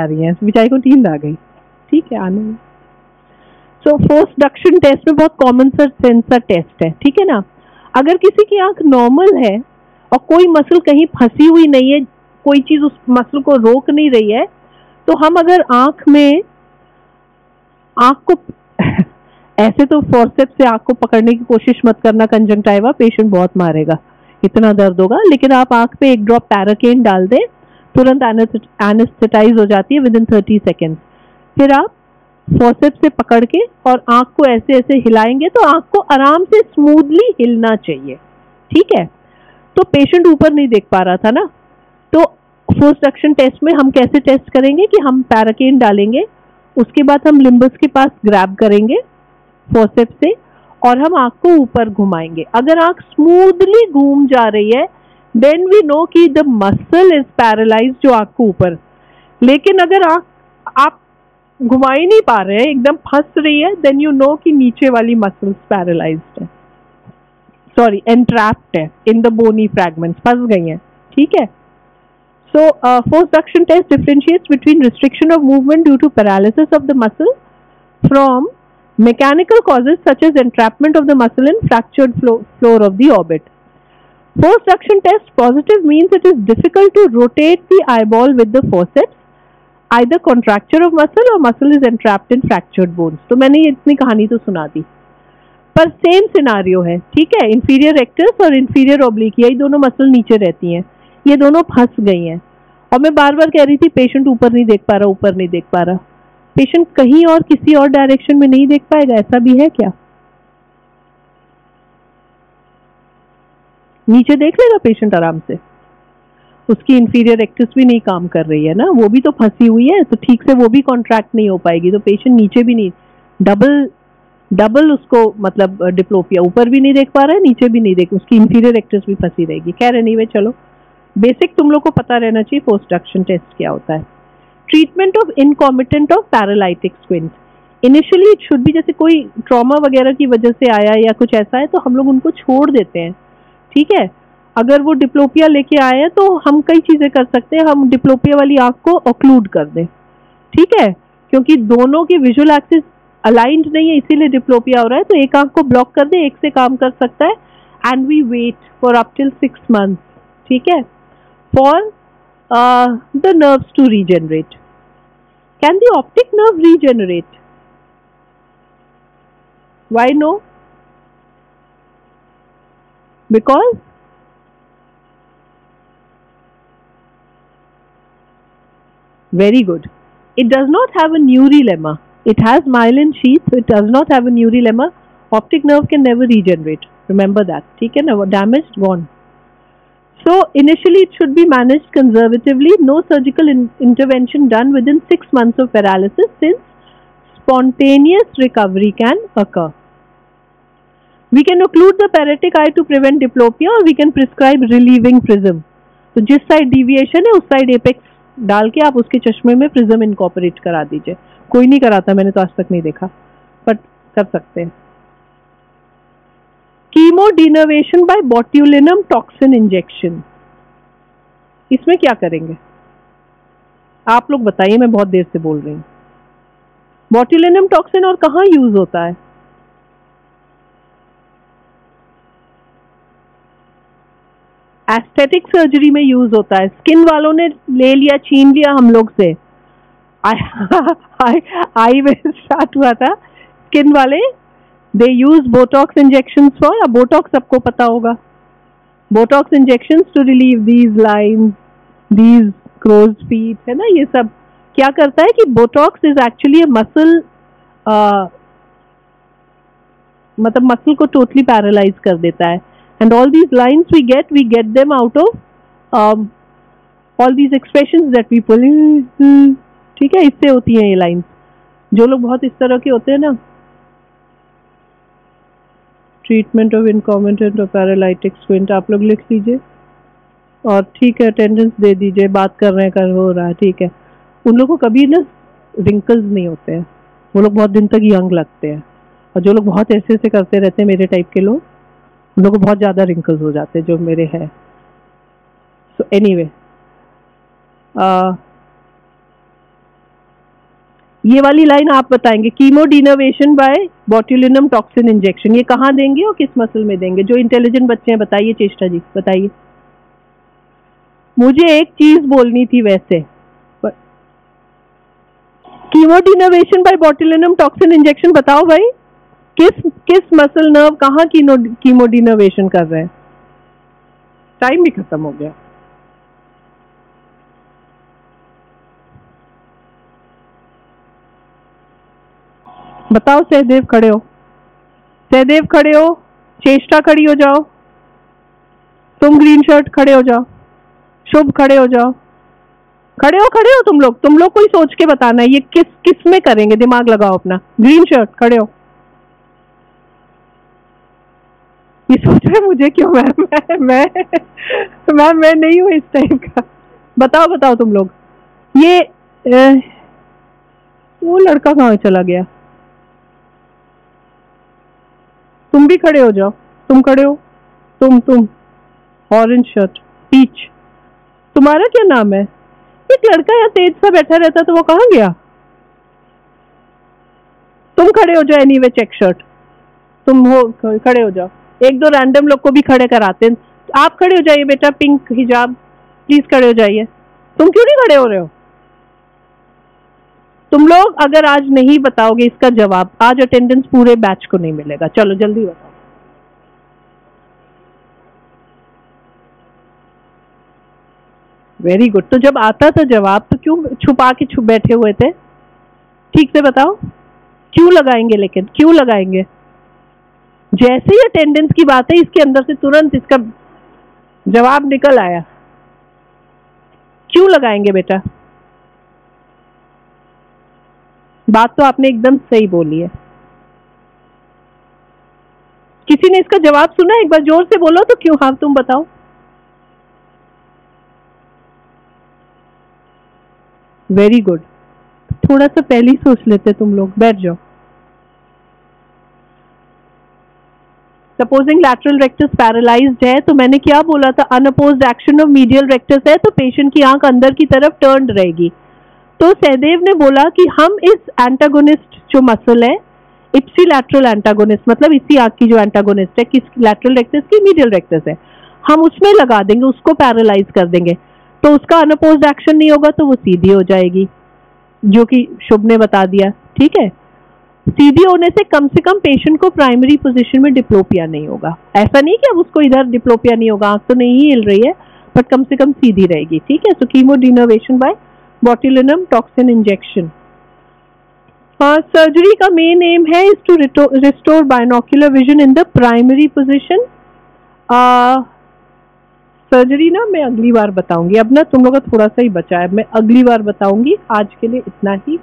रही हैं, बेचारी को नींद आ गई. ठीक है, आने में. सो फोर्सडक्शन टेस्ट में बहुत कॉमन सेंस का टेस्ट है. ठीक है ना. अगर किसी की आंख नॉर्मल है और कोई मसल कहीं फंसी हुई नहीं है, कोई चीज उस मसल को रोक नहीं रही है, तो हम अगर आंख को ऐसे तो फोर्सेप्स से आंख को पकड़ने की कोशिश मत करना, कंजंक्टिवा, पेशेंट बहुत मारेगा, इतना दर्द होगा. लेकिन आप आंख पे एक ड्रॉप पैराकेन डाल दें, तुरंत एनेस्थेटाइज हो जाती है विद इन 30 सेकेंड्स. फिर आप फोर्सेप्स से पकड़ के और आंख को ऐसे ऐसे हिलाएंगे तो आंख को आराम से स्मूथली हिलना चाहिए. ठीक है. तो पेशेंट ऊपर नहीं देख पा रहा था ना, तो फोर्सडक्शन टेस्ट में हम कैसे टेस्ट करेंगे कि हम पैराकेन डालेंगे, उसके बाद हम लिम्बस के पास ग्रैब करेंगे फोर्सेप्स से और हम आंख को ऊपर घुमाएंगे. अगर आंख स्मूथली घूम जा रही है देन वी नो कि द मसल इज पैरालाइज्ड, जो आंख को ऊपर. लेकिन अगर आंख आप घुमा ही नहीं पा रहे हैं, एकदम फंस रही है, देन यू नो कि नीचे वाली मसल्स पैरालाइज्ड है, सॉरी एंट्रैप्ड है इन द बोनी फ्रैगमेंट्स, फंस गई हैं. ठीक है. So forced duction test differentiates between restriction of movement due to paralysis of the muscle from mechanical causes such as entrapment of the muscle in fractured floor of the orbit. Forceduction test positive means it is difficult to rotate the eyeball with the forceps, either contracture of muscle or muscle is entrapped in fractured bones. तो मैंने ये इतनी कहानी तो सुना दी, पर same scenario है. ठीक है. इंफीरियर रेक्टस और इंफीरियर ओब्लिक, यही दोनों मसल नीचे रहती हैं, ये दोनों फंस गई हैं. और मैं बार बार कह रही थी पेशेंट ऊपर नहीं देख पा रहा. पेशेंट कहीं और किसी और डायरेक्शन में नहीं देख पाएगा, ऐसा भी है क्या? नीचे देख लेगा पेशेंट आराम से, उसकी इंफीरियर रेक्टस भी नहीं काम कर रही है ना, वो भी तो फंसी हुई है, तो ठीक से वो भी कॉन्ट्रैक्ट नहीं हो पाएगी. तो पेशेंट नीचे भी नहीं, डबल उसको मतलब डिप्लोपिया, ऊपर भी नहीं देख पा रहा है, नीचे भी नहीं देख, उसकी इंफीरियर रेक्टस भी फंसी रहेगी. खैर एनीवे, चलो बेसिक तुम लोग को पता रहना चाहिए फोर्सडक्शन टेस्ट क्या होता है. Treatment of incompetent of paralytic squint. Initially it should be, जैसे कोई ट्रॉमा वगैरह की वजह से आया या कुछ ऐसा है तो हम लोग उनको छोड़ देते हैं. ठीक है. अगर वो डिप्लोपिया लेके आए हैं तो हम कई चीजें कर सकते हैं, हम डिप्लोपिया वाली आंख को ऑक्लूड कर दें. ठीक है. क्योंकि दोनों की विजुअल एक्सिस अलाइंड नहीं है इसीलिए डिप्लोपिया हो रहा है, तो एक आंख को ब्लॉक कर दे, एक से काम कर सकता है. And we wait for up till 6 months. ठीक है. For the nerves to regenerate. Can the optic nerve regenerate? Why no? Because very good. It does not have a neurolemma. It has myelin sheath, so it does not have a neurolemma. Optic nerve can never regenerate. Remember that. ठीक है ना? Damaged, gone. So initially it should be managed conservatively. No surgical intervention done within 6 months of paralysis, since spontaneous recovery can occur. We can occlude the paretic eye to prevent diplopia, or we can prescribe relieving prism. तो जिस side deviation है उस side apex डाल के आप उसके चश्मे में प्रिज्म इनकॉर्पोरेट करा दीजिए. कोई नहीं कराता, मैंने तो आज तक नहीं देखा, बट कर सकते हैं. कीमोडिनर्वेशन बाय बोट्यूलिनम टॉक्सिन इंजेक्शन, इसमें क्या करेंगे आप लोग बताइए, मैं बहुत देर से बोल रही हूँ. बोट्यूलिनम टॉक्सिन और कहाँ यूज होता है? एस्थेटिक सर्जरी में यूज होता है. स्किन वालों ने ले लिया, छीन लिया हम लोग से. आई में स्टार्ट हुआ था, स्किन वाले they use Botox injection for, Botox सबको पता होगा, Botox injection to relieve these lines, these crow's feet, है ना. ये सब क्या करता है कि Botox is actually a muscle, मतलब मसल को टोटली पैरालाइज कर देता है. And all these lines we get them out of all these expressions that we pull. ठीक है, इससे होती हैं ये लाइन्स. जो लोग बहुत इस तरह के होते हैं ना, ट्रीटमेंट ऑफ इनकॉम्पिटेंट और पैरालाइटिक स्क्विंट आप लोग लिख लीजिए और ठीक है अटेंडेंस दे दीजिए. बात कर रहे हैं, कर हो रहा है, ठीक है. उन लोगों को कभी ना रिंकल्स नहीं होते हैं, वो लोग बहुत दिन तक यंग लगते हैं. और जो लोग बहुत ऐसे ऐसे करते रहते हैं, मेरे टाइप के लोग, उन लोगों को बहुत ज़्यादा रिंकल्स हो जाते हैं, जो मेरे हैं. सो एनीवे, ये वाली लाइन आप बताएंगे, कीमोडिनर्वेशन बाय बोट्यूलिनम टॉक्सिन इंजेक्शन, ये कहाँ देंगे और किस मसल में देंगे? जो इंटेलिजेंट बच्चे हैं बताइए. चेष्टा जी बताइए. मुझे एक चीज बोलनी थी वैसे, कीमोडिनर्वेशन बाय बोट्यूलिनम टॉक्सिन इंजेक्शन बताओ भाई, किस मसल नर्व कहाँ कीमोडिनर्वेशन कर रहे हैं? टाइम भी खत्म हो गया. बताओ. सहदेव खड़े हो, सहदेव खड़े हो, चेष्टा खड़ी हो जाओ, तुम ग्रीन शर्ट खड़े हो जाओ, शुभ खड़े हो जाओ, खड़े हो तुम लोग कोई सोच के बताना है ये किस में करेंगे, दिमाग लगाओ अपना. ग्रीन शर्ट खड़े हो. ये सोच रहे मुझे क्यों, मैं नहीं हूँ इस टाइप का. बताओ तुम लोग. ये वो लड़का कहाँ चला गया? तुम भी खड़े हो जाओ. तुम खड़े हो, तुम ऑरेंज शर्ट, पीच. तुम्हारा क्या नाम है? एक लड़का यहाँ तेज सा बैठा रहता, तो वो कहाँ गया? तुम खड़े हो जाओ. एनीवे चेक शर्ट, तुम हो खड़े हो जाओ. एक दो रैंडम लोग को भी खड़े कराते हैं. आप खड़े हो जाइए बेटा, पिंक हिजाब, प्लीज खड़े हो जाइए. तुम क्यों नहीं खड़े हो रहे हो? तुम लोग अगर आज नहीं बताओगे इसका जवाब, आज अटेंडेंस पूरे बैच को नहीं मिलेगा. चलो जल्दी बताओ. Very good. तो जब आता था जवाब तो क्यों छुपा के बैठे हुए थे? ठीक से बताओ, क्यों लगाएंगे? लेकिन क्यों लगाएंगे? जैसे ही अटेंडेंस की बात है, इसके अंदर से तुरंत इसका जवाब निकल आया. क्यों लगाएंगे बेटा? बात तो आपने एकदम सही बोली है. किसी ने इसका जवाब सुना? एक बार जोर से बोलो तो. क्यों? हाँ तुम बताओ. Very good. थोड़ा सा पहले ही सोच लेते तुम लोग. बैठ जाओ. सपोजिंग लैटरल रेक्टस पैरालाइज्ड है, तो मैंने क्या बोला था? Unopposed action of medial rectus है, तो पेशेंट की आंख अंदर की तरफ टर्न्ड रहेगी. तो सहदेव ने बोला कि हम इस एंटागोनिस्ट जो मसल है, इप्सी लैटरल एंटागोनिस्ट, मतलब इसी आंख की जो एंटागोनिस्ट है, किस लैटरल रेक्टस की? मीडियल रेक्टस है, हम उसमें लगा देंगे, उसको पैरालाइज कर देंगे. तो उसका अनअपोज्ड एक्शन नहीं होगा, तो वो सीधी हो जाएगी. जो कि शुभ ने बता दिया, ठीक है। सीधी होने से कम पेशेंट को प्राइमरी पोजीशन में डिप्लोपिया नहीं होगा। ऐसा नहीं कि अब उसको इधर डिप्लोपिया नहीं होगा, आंख तो नहीं हिल रही है, बट कम से कम सीधी रहेगी, ठीक है। So chemodenervation by botulinum toxin injection. Surgery का मेन एम है is to restore binocular vision in the primary position. Surgery ना मैं अगली बार बताऊंगी, अब ना तुम लोग का थोड़ा सा ही बचा है, मैं अगली बार बताऊंगी। आज के लिए इतना ही।